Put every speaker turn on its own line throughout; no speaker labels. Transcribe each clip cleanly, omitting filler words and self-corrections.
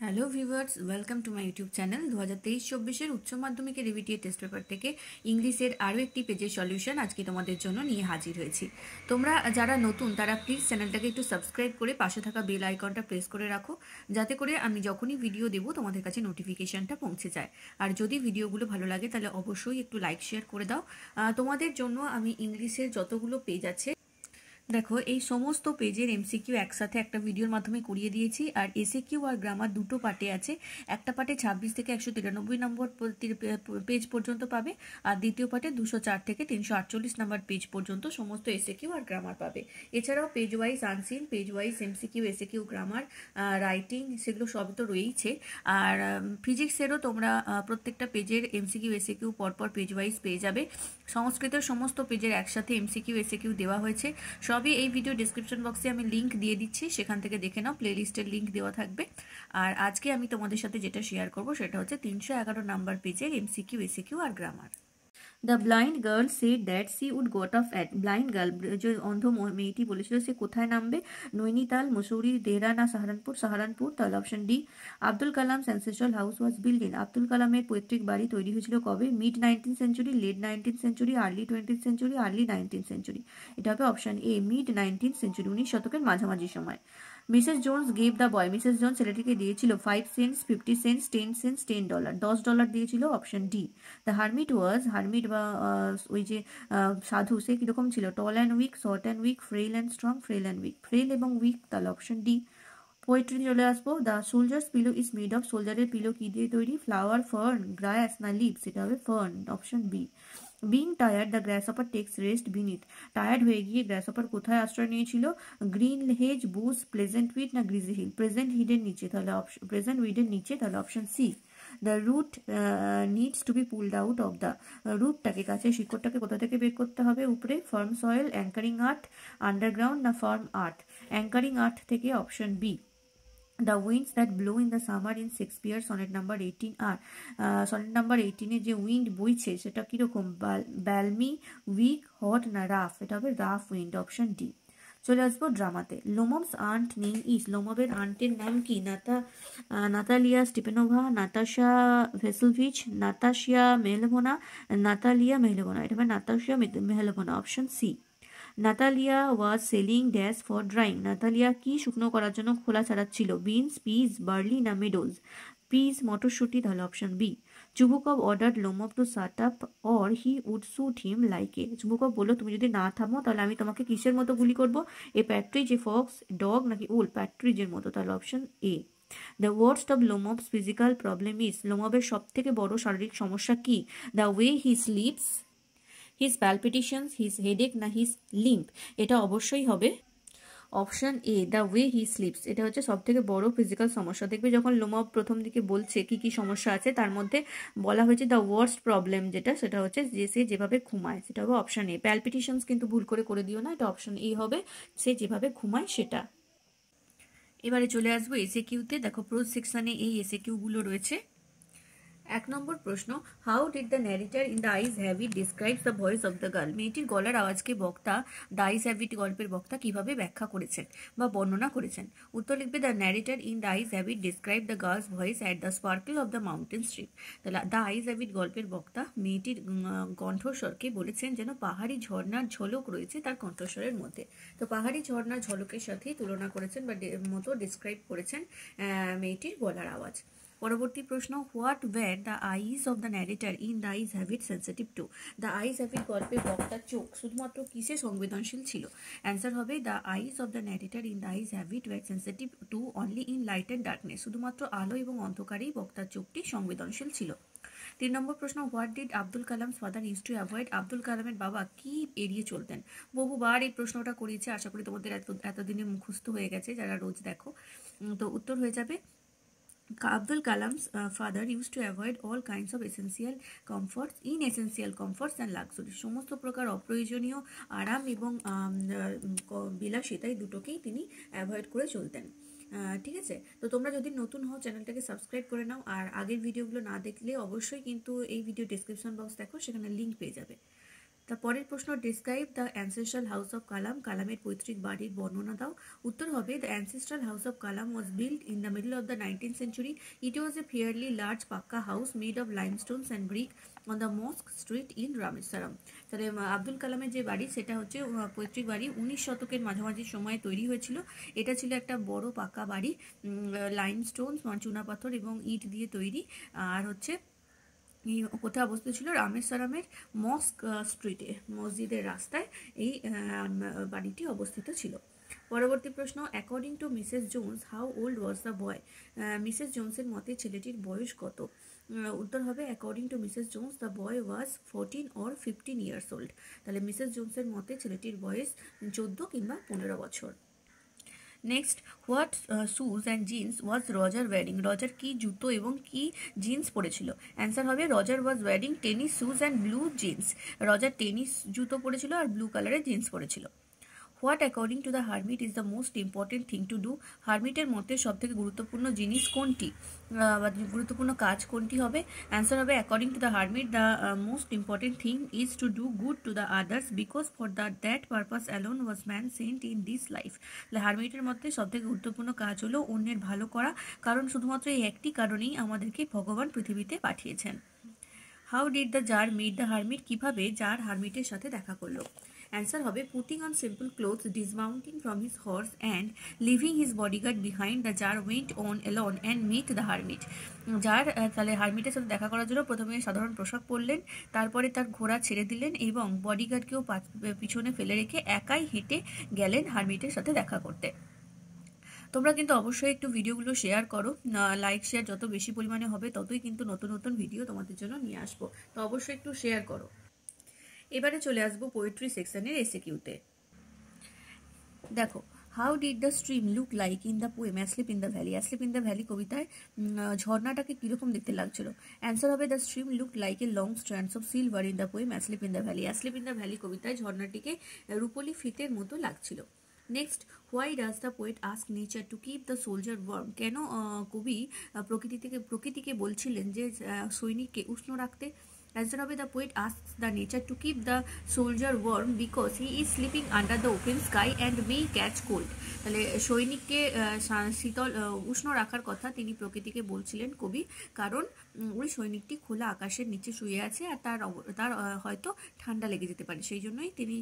Hello viewers, welcome to my YouTube channel. 2023-24 উচ্চ মাধ্যমিকের রিভিটিভ test paper থেকে ইংলিশের আরও একটি পেজের সলিউশন আজকে তোমাদের জন্য নিয়ে হাজির হয়েছি। তোমরা যারা নতুন তারা প্লিজ চ্যানেলটাকে একটু সাবস্ক্রাইব করে পাশে থাকা বেল আইকনটা প্রেস করে রাখো, যাতে করে আমি যখনই ভিডিও দেবো তোমাদের কাছে নোটিফিকেশনটা পৌঁছে যায়। আর যদি ভিডিওগুলো ভালো লাগে তাহলে অবশ্যই একটু লাইক শেয়ার করে দাও। তোমাদের জন্য আমি ইংলিশের যতগুলো পেজ আছে দেখো, এই সমস্ত পেজের এমসিকিউ একসাথে একটা ভিডিওর মাধ্যমে করিয়ে দিয়েছি। আর এসএকিউ আর গ্রামার দুটো পার্টে আছে। একটা পার্টে 26 থেকে 193 নম্বর পেজ পর্যন্ত পাবে, আর দ্বিতীয় পার্টে 204 থেকে 348 নম্বর পেজ পর্যন্ত সমস্ত এসএকিউ আর গ্রামার পাবে। এছাড়াও page wise unseen, page wise MCQ, SAQ, grammar, writing, সেগুলো সবই তো রয়েইছে। আর ফিজিক্সেরও তোমরা প্রত্যেকটা পেজের এমসিকিউ এসএকিউ পরপর পেজ ওয়াইজ পেয়ে যাবে। সংস্কৃতের সমস্ত পেজের একসাথে এমসিকিউ এসএকিউ দেওয়া হয়েছে। সবই এই ভিডিও ডেসক্রিপশন বক্সে আমি লিঙ্ক দিয়ে দিচ্ছি, সেখান থেকে দেখে নাও, প্লেলিস্টের লিঙ্ক দেওয়া থাকবে। আর আজকে আমি তোমাদের সাথে যেটা শেয়ার করব সেটা হচ্ছে 311 নাম্বার পেজের এমসিকিউ এসিকিউ আর grammar. The blind girl said that she would got off at. Blind girl, যে অন্ধ মেয়েটি বলেছিল সে কোথায় নামবে? নৈনিতাল, মুসৌরি, দেহরা না সাহারানপুর? সাহারানপুর। তাহলে option D. Abdul Kalam ancestral house was build in. Abdul কালামের পৈতৃক বাড়ি তৈরি হয়েছিল কবে? Mid 19th century, late 19th century, early 20th century, early 19th century. এটা হবে অপশন এ, মিড 19th সেঞ্চুরি, 19 শতকের মাঝামাঝি সময়। Mrs Jones gave the boy. Mrs Jones ছেলেটিকে দিয়েছিল 5 সেন্টস, 50 সেন্টস, 10 সেন্টস, $10, $10 দিয়েছিল। Option D. The hermit was, hermit বা ওই যে সাধু, সে কিরকম ছিল? Tall and weak, short and weak, frail and strong, frail and weak. Frail এবং উইক, তাহলে অপশন ডি। পোয়েট্রি চলে আসবো। The soldier's pillow is made of. সোলজারের পিলো কি দিয়ে তৈরি? ফ্লাওয়ার, ফার্ন, গ্রাস না লিভস? এটা হবে fern, option B. Being tired the grasshopper takes rest beneath. Tired হয়ে গিয়ে গ্রাসহপার কোথায় আশ্রয় নিয়েছিল? Green hedge, bush, pleasant weed না গ্রিজি হিল? প্রেজেন্ট হিডের নিচে, তাহলে প্রেজেন্ট উইডের নিচে, তাহলে option C. The root needs to be pulled out of the. রুটটাকে, গাছের শিকড়টাকে কোথা থেকে বের করতে হবে? উপরে। Firm soil, anchoring earth, underground না ফার্ম আর্থ? অ্যাঙ্কারিং আর্থ থেকে, option B. The winds that blow in the summer in Shakespeare sonnet number 18 আর সনেট নাম্বার 18-এ যে উইন্ড বইছে সেটা কিরকম? ব্যালমি, উইক, হট না রাফ? এটা হবে রাফ উইন্ড, অপশন ডি। চলে আসবো ড্রামাতে। Lomov's aunt name is. লোমবের আন্টের নাম কি? Natalia Stepanovna, Natasha Veselovich, Natashia Mehlevona, Natalia Mehlevona? এটা হবে Natashia Mehlevona, option C. Natalia was selling dash for drying. Natalia কি শুকনো করার জন্য খোলা ছাড়াচ্ছিল? বিনস, পিস, বার্লি না মেডোজ? পিস, মটরশুটি, তাহলে option B. Chubukov order Lomov to shut up or he would shoot him like a. Chubukov বললো তুমি যদি না থামো তাহলে আমি তোমাকে কিসের মতো গুলি করবো? A partridge, a fox, dog নাকি উল? প্যাট্রিজের মতো, তাহলে option A. The worst of Lomov's physical problem is. লোমবের সব থেকে বড় শারীরিক সমস্যা কি? The way he sleeps, his palpitations, his headache না হিজ লিম্প? এটা অবশ্যই হবে option A, the way he sleeps. এটা হচ্ছে সব থেকে বড় ফিজিক্যাল সমস্যা। দেখবে যখন লোমব প্রথম দিকে বলছে কি কি সমস্যা আছে, তার মধ্যে বলা হয়েছে দ্য ওয়ার্স্ট প্রবলেম যেটা, সেটা হচ্ছে যে সে যেভাবে ঘুমায়, সেটা হবে অপশন এ। প্যালপিটেশনস কিন্তু ভুল করে দিও না, এটা অপশন এ হবে, সে যেভাবে ঘুমায় সেটা। এবারে চলে আসবো এসএকিউতে। দেখো প্রোজ সেকশনে এই এসএকিউগুলো রয়েছে। 1 নম্বর প্রশ্ন, how did the narrator in the eyes have it describes the voice of the girl. মেয়েটির গলার আওয়াজকে বক্তা, দ্য আইজ হ্যাভ ইট গল্পের বক্তা কিভাবে ব্যাখ্যা করেছেন বা বর্ণনা করেছেন? উত্তর লিখবে, the narrator in the eyes have it describe the girls voice at the sparkle of the mountain stream. তাহলে দ্য আইজ হ্যাভ ইট গল্পের বক্তা মেয়েটির কণ্ঠস্বরকে বলেছেন যেন পাহাড়ি ঝর্ণার ঝলক রয়েছে তার কণ্ঠস্বরের মধ্যে। তো পাহাড়ি ঝর্ণার ঝলকের সাথেই তুলনা করেছেন বা মতো ডিসক্রাইব করেছেন মেয়েটির গলার আওয়াজ। পরবর্তী প্রশ্ন, what were the eyes of the narrator in the eyes have it sensitive to. The eyes have it গল্পের বক্তার চোখ শুধুমাত্র কিসে সংবেদনশীল ছিল? অ্যান্সার হবে, the eyes of the narrator in the eyes have it were sensitive to only in light and darkness. শুধুমাত্র আলো এবং অন্ধকারেই বক্তার চোখটি সংবেদনশীল ছিল। 3 নম্বর প্রশ্ন, what did Abdul Kalam's father use to avoid. Abdul কালামের বাবা কি এড়িয়ে চলতেন? বহুবার এই প্রশ্নটা করিয়েছে, আশা করি তোমাদের এতদিনে মুখস্থ হয়ে গেছে যারা রোজ দেখো। তো উত্তর হয়ে যাবে, Abdul Kalam's father used to avoid all kinds of inessential comforts and luxury. সমস্ত প্রকার অপ্রয়োজনীয় আরাম এবং বিলাসিতা এই দুটোকেই তিনি অ্যাভয়েড করে চলতেন। ঠিক আছে, তো তোমরা যদি নতুন হও চ্যানেলটাকে সাবস্ক্রাইব করে নাও, আর আগের ভিডিওগুলো না দেখলে অবশ্যই কিন্তু এই ভিডিও ডেসক্রিপশন বক্স দেখো, সেখানে লিঙ্ক পেয়ে যাবে। তারপরের প্রশ্ন, describe the ancestral house of Kalam, কালামের পৈতৃক বাড়ির বর্ণনা দাও। উত্তর হবে, the ancestral house of Kalam was built in the middle of the 19th century. It was a fairly large pucca house made of limestones and brick on the mosque street in Rameswaram. তাহলে আব্দুল কালামের যে বাড়ি সেটা হচ্ছে পৈতৃক বাড়ি 19 শতকের মাঝামাঝি সময়ে তৈরি হয়েছিল। এটা ছিল একটা বড় পাকা বাড়ি, লাইমস্টোন চুনাপাথর এবং ইট দিয়ে তৈরি, আর হচ্ছে কোথায় অবস্থিত ছিল, রামেশ্বরমের মস্ক স্ট্রিটে, মসজিদের রাস্তায় এই বাড়িটি অবস্থিত ছিল। পরবর্তী প্রশ্ন, according to Mrs Jones how old was the boy, Mrs জোন্সের মতে ছেলেটির বয়স কত। উত্তর হবে, according to Mrs Jones the boy was 14 or 15 years old। তাহলে মিসেস জোন্সের মতে ছেলেটির বয়স 14 কিংবা 15 বছর। Next, what shoes and jeans was Roger wearing, Roger কি জুতো এবং কি জিন্স পরেছিল। অ্যান্সার হবে, Roger was wearing tennis shoes and blue jeans, Roger tennis জুতো পরেছিল আর ব্লু কালারের জিন্স পরেছিল। What according to the hermit is the most important thing to do, হারমিটের মধ্যে সবথেকে গুরুত্বপূর্ণ জিনিস কোনটি বা গুরুত্বপূর্ণ কাজ কোনটি হবে। অ্যান্সার হবে, according to the hermit the most important thing is to do good to the others because for that purpose alone was man sent in this life. তাহলে হারমিটের মধ্যে সবথেকে গুরুত্বপূর্ণ কাজ হলো অন্যের ভালো করা, কারণ শুধুমাত্র এই একটি কারণেই আমাদেরকে ভগবান পৃথিবীতে পাঠিয়েছেন। How did the tsar meet the hermit, কিভাবে জার হারমিটের সাথে দেখা করলো। অ্যান্সার হবে, putting on simple clothes, dismounting from his horse and leaving his bodyguard behind, the tsar went on alone and meet the hermit. Tsar তাহলে হারমিটের সাথে দেখা করার জন্য প্রথমে সাধারণ পোশাক পরলেন, তারপরে তার ঘোড়া ছেড়ে দিলেন এবং বডিগার্ডকেও পিছনে ফেলে রেখে একাই হেঁটে গেলেন হারমিটের সাথে দেখা করতে। তোমরা কিন্তু অবশ্যই একটু ভিডিওগুলো শেয়ার করো, লাইক শেয়ার যত বেশি পরিমাণে হবে ততই কিন্তু নতুন নতুন ভিডিও তোমাদের জন্য নিয়ে আসবো, তো অবশ্যই একটু শেয়ার করো। এবারে চলে আসবো পোয়েট্রি সেকশনের এসএকিউতে। দেখো, how did the stream look like in the poem asleep in the valley, asleep in the valley কবিতায় ঝর্ণাটাকে কীরকম দেখতে লাগছিল। অ্যান্সার হবে, the stream look like a long strands of silver in the poem asleep in the valley, asleep in the valley কবিতায় ঝর্ণাটিকে রূপলি ফিতের মতো লাগছিল। Next, why does the poet ask nature to keep the soldier warm, কেন কবি প্রকৃতিকে বলছিলেন যে সৈনিককে উষ্ণ রাখতে। অ্যান্সার হবে, the poet asks the nature to keep the soldier warm because he is sleeping under the open sky and may catch cold. তাহলে সৈনিককে শীতল উষ্ণ রাখার কথা তিনি প্রকৃতিকে বলছিলেন কবি, কারণ ওই সৈনিকটি খোলা আকাশের নিচে শুয়ে আছে আর তার হয়তো ঠান্ডা লেগে যেতে পারে, সেই জন্যই তিনি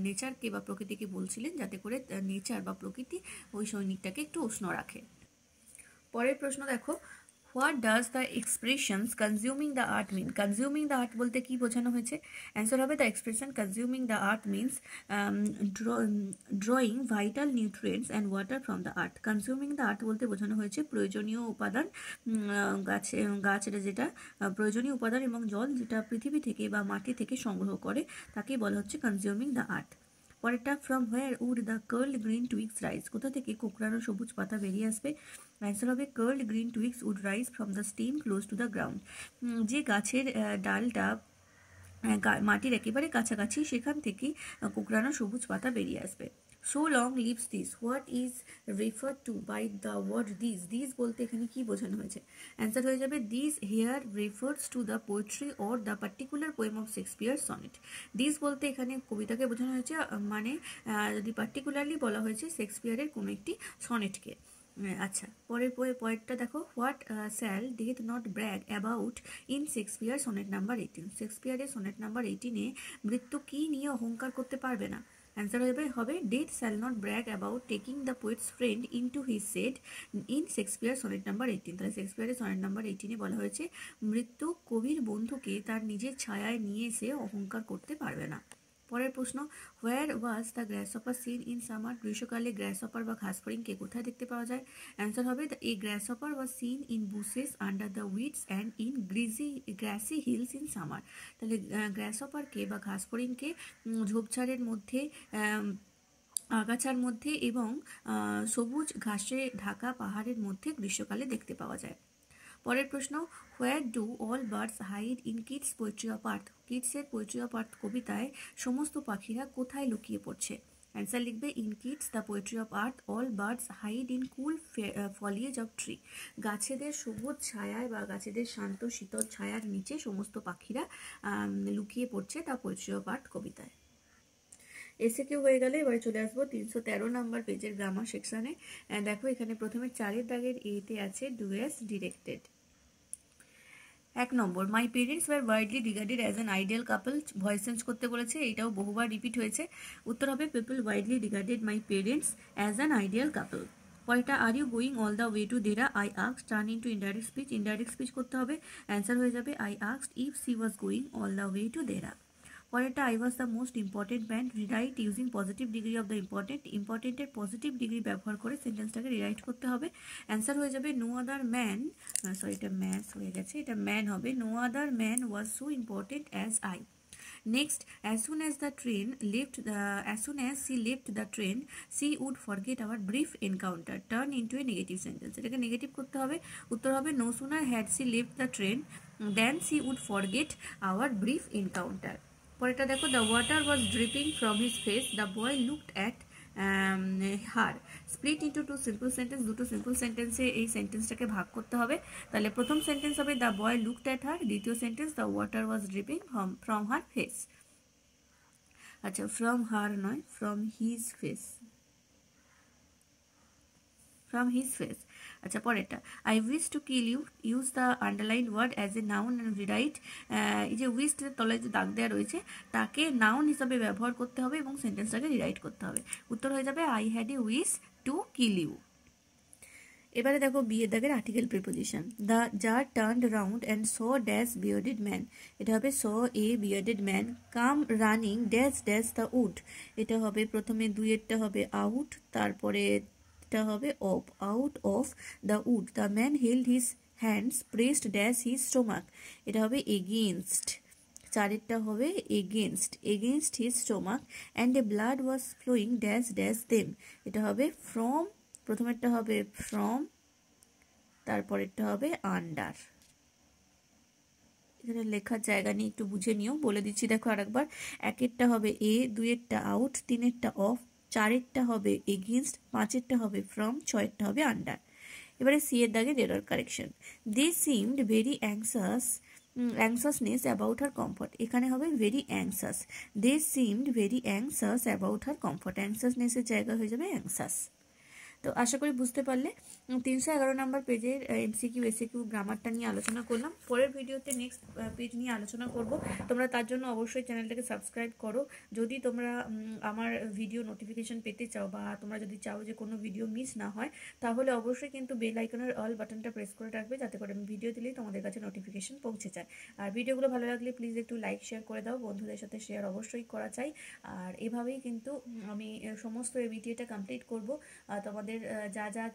নেচারকে বা প্রকৃতিকে বলছিলেন যাতে করে নেচার বা প্রকৃতি ওই সৈনিকটাকে একটু উষ্ণ রাখে। পরের প্রশ্ন দেখো, what does the expressions consuming the art mean, consuming the art বলতে কি বোঝানো হয়েছে। অ্যান্সার হবে, the expression consuming the art means drawing vital nutrients and water from the art. Consuming the art বলতে বোঝানো হয়েছে প্রয়োজনীয় উপাদান, গাছের যেটা প্রয়োজনীয় উপাদান এবং জল যেটা পৃথিবী থেকে বা মাটি থেকে সংগ্রহ করে তাকেই বলা হচ্ছে কনজিউমিং দ্য আর্ট। পরেরটা, from where would the curl green twigs rise, কোথা থেকে কোঁকড়ানো সবুজ পাতা বেরিয়ে আসবে। অ্যান্সার হবে, curl green twigs would rise from the stem close to the ground, যে গাছের ডালটা মাটির একেবারে কাছাকাছি সেখান থেকেই কোঁকড়ানো সবুজ পাতা বেরিয়ে আসবে। So long lives this, what is refer to by the word this, this বলতে এখানে কি বোঝানো হয়েছে। অ্যান্সার হয়ে যাবে, this here refers to the poetry or the particular poem of Shakespeare sonnet. This বলতে এখানে কবিতাকে বোঝানো হয়েছে, মানে যদি পার্টিকুলারলি বলা হয়েছে শেক্সপিয়ারের কোনো একটি সনেটকে। আচ্ছা, পরের পয়েন্টটা দেখো, what shall death not brag about in Shakespeare sonnet number 18, শেক্সপিয়ারের সোনেট নাম্বার 18-এ মৃত্যু কী নিয়ে অহংকার করতে পারবে না। অ্যান্সার হবে death shall not brag about taking the poet's friend in to his set in Shakespeare sonnet number 18। তাহলে শেক্সপিয়ারের সোনেট নাম্বার 18-এ বলা হয়েছে মৃত্যু কবির বন্ধুকে তার নিজের ছায়ায় নিয়ে এসে অহংকার করতে পারবে না। পরের প্রশ্ন, where was the grasshopper seen in summer, গ্রীষ্মকালে গ্রাসহপার বা ঘাসফড়িংকে কোথায় দেখতে পাওয়া যায়। অ্যান্সার হবে, a grasshopper was seen in bushes under the weeds and in grassy hills in summer. তাহলে গ্রাসহপারকে বা ঘাসফড়িংকে ঝোপঝাড়ের মধ্যে, আগাছার মধ্যে এবং সবুজ ঘাসে ঢাকা পাহাড়ের মধ্যে গ্রীষ্মকালে দেখতে পাওয়া যায়। পরের প্রশ্ন, where do all birds hide in Keats poetry of earth, কিডসের পোয়েট্রি অফ আর্থ কবিতায় সমস্ত পাখিরা কোথায় লুকিয়ে পড়ছে। অ্যান্সার লিখবে in Keats the poetry of earth all birds hide in cool foliage of tree. গাছেদের সবুজ ছায়ায় বা গাছেদের শান্ত শীতল ছায়ার নিচে সমস্ত পাখিরা লুকিয়ে পড়ছে দ্য পোয়েট্রি অফ আর্থ কবিতায়। এসে কেউ হয়ে গেলে এবারে চলে আসবো 313 নাম্বার পেজের গ্রামার সেকশনে। দেখো এখানে প্রথমে 4 দাগের এতে আছে ডু অ্যাজ ডিরেক্টেড। 1 নম্বর, my parents were widely regarded as an ideal couple. Voice change করতে বলেছে, এটাও বহুবার রিপিট হয়েছে। উত্তর হবে people widely regarded my parents as an ideal couple. পরেরটা are you going all the way to Dehra, I asked turn into indirect speech. Indirect speech করতে হবে, অ্যান্সার হয়ে যাবে I asked if she was going all the way to দেরা। পরেরটা I was the most important man, rewrite using positive degree of the important. ইম্পর্টেন্টের positive degree ব্যবহার করে সেন্টেন্সটাকে rewrite করতে হবে, অ্যান্সার হয়ে যাবে নো আদার ম্যান, সরি এটা ম্যাথস হয়ে গেছে, এটা ম্যান হবে, no other man was so important as I. Next, as soon as she left the train, she would forget our brief encounter. Turn into a negative sentence. এটাকে negative করতে হবে, উত্তর হবে no sooner had she left the train than she would forget our brief encounter. পরেরটা দেখো, the water was dripping from his face. The boy looked at her. Split into two simple sentence. দুটো simple সেন্টেন্সে এই সেন্টেন্সটাকে ভাগ করতে হবে। তাহলে প্রথম সেন্টেন্স হবে the boy looked at her, দ্বিতীয় sentence the water was dripping from her face. আচ্ছা, ফ্রম হার নয়, from his face, from his face. আচ্ছা পরেরটা, I wish to kill you, use the underlined word as a noun and rewrite. এই যে উইশটের তলায় যে দাগ দেওয়া রয়েছে তাকে নাউন হিসাবে ব্যবহার করতে হবে এবং সেন্টেন্সটাকে রিরাইট করতে হবে। উত্তর হয়ে যাবে I had a wish to kill you. এবারে দেখো বিয়ের দাগের article preposition. The tsar turned round and saw dash bearded man, এটা হবে saw a bearded man come running dash dash the wood. এটা হবে প্রথমে দুইয়েরটা হবে আউট, তারপরে এটা হবে off, out of the wood. The man held his hands pressed dash his stomach, এটা হবে এগেনস্ট। চারেরটা হবে against, against his stomach and a blood was flowing dash dash them, এটা হবে ফ্রম, প্রথমেরটা হবে ফ্রম, তারপরেরটা হবে আন্ডার। এখানে লেখার জায়গা নিয়ে একটু বুঝে নিও, বলে দিচ্ছি দেখো আরেকবার। একেরটা হবে এ, দুইয়েরটা আউট, তিনেরটা অফ, চারেরটা হবে এগেনস্ট, পাঁচেরটা হবে ফ্রম, ছয়েরটা হবে আন্ডার। এবারে সি এর দাগে error correction. They seemed very anxiousness about her comfort, এখানে হবে very anxious. They seemed very anxious about her comfort, অ্যাংসাসনেসের জায়গা হয়ে যাবে অ্যাংসাস। তো আশা করি বুঝতে পারলে। 311 নম্বর পেজের এমসিকিউ এসিকিউ গ্রামারটা নিয়ে আলোচনা করলাম। পরের ভিডিওতে নেক্সট পেজ নিয়ে আলোচনা করব। তোমরা তার জন্য অবশ্যই চ্যানেলটাকে সাবস্ক্রাইব করো। যদি তোমরা আমার ভিডিও নোটিফিকেশন পেতে চাও বা তোমরা যদি চাও যে কোনো ভিডিও মিস না হয়, তাহলে অবশ্যই কিন্তু বেল আইকনের অল বাটনটা প্রেস করে রাখবে, যাতে করে আমি ভিডিও দিলেই তোমাদের কাছে নোটিফিকেশন পৌঁছে যায়। আর ভিডিওগুলো ভালো লাগলে প্লিজ একটু লাইক শেয়ার করে দাও, বন্ধুদের সাথে শেয়ার অবশ্যই করা চাই। আর এভাবেই কিন্তু আমি সমস্ত এবিটিএটা কমপ্লিট করব। তোমাদের যা যা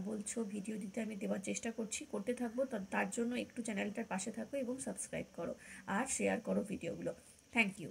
বলছো ভিডিও দিতে আমি দেওয়ার চেষ্টা করতে থাকবো। তার জন্য একটু চ্যানেলটার পাশে থাকো এবং সাবস্ক্রাইব করো আর শেয়ার করো ভিডিওগুলো। Thank you.